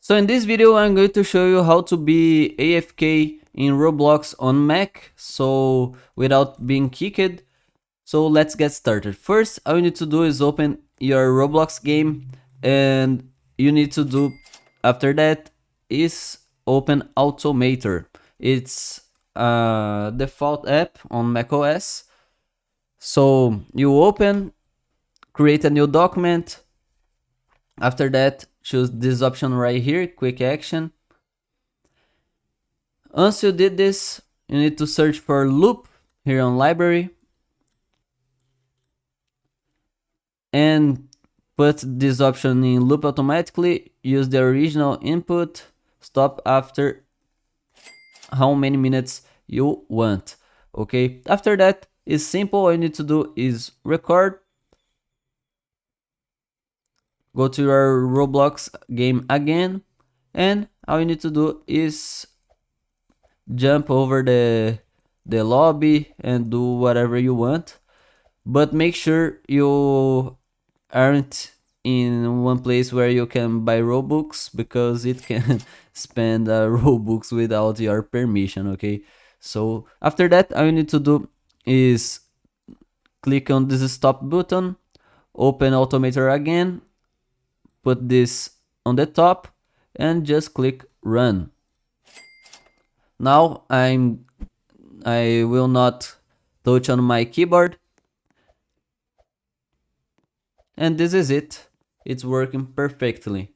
So in this video I'm going to show you how to be AFK in Roblox on Mac, so without being kicked. So let's get started. First, all you need to do is open your Roblox game, and you need to do after that is open Automator. It's a default app on macOS. So you open, create a new document. After that, choose this option right here, quick action. Once you did this, you need to search for loop here on library and put this option in loop automatically. Use the original input, stop after how many minutes you want. Okay, after that is simple. All you need to do is record, go to your Roblox game again, and all you need to do is jump over the lobby and do whatever you want, but make sure you aren't in one place where you can buy Robux, because it can spend Robux without your permission. Okay, so after that all you need to do is click on this stop button, open Automator again, put this on the top, and just click run. Now I will not touch on my keyboard, and this is it. It's working perfectly.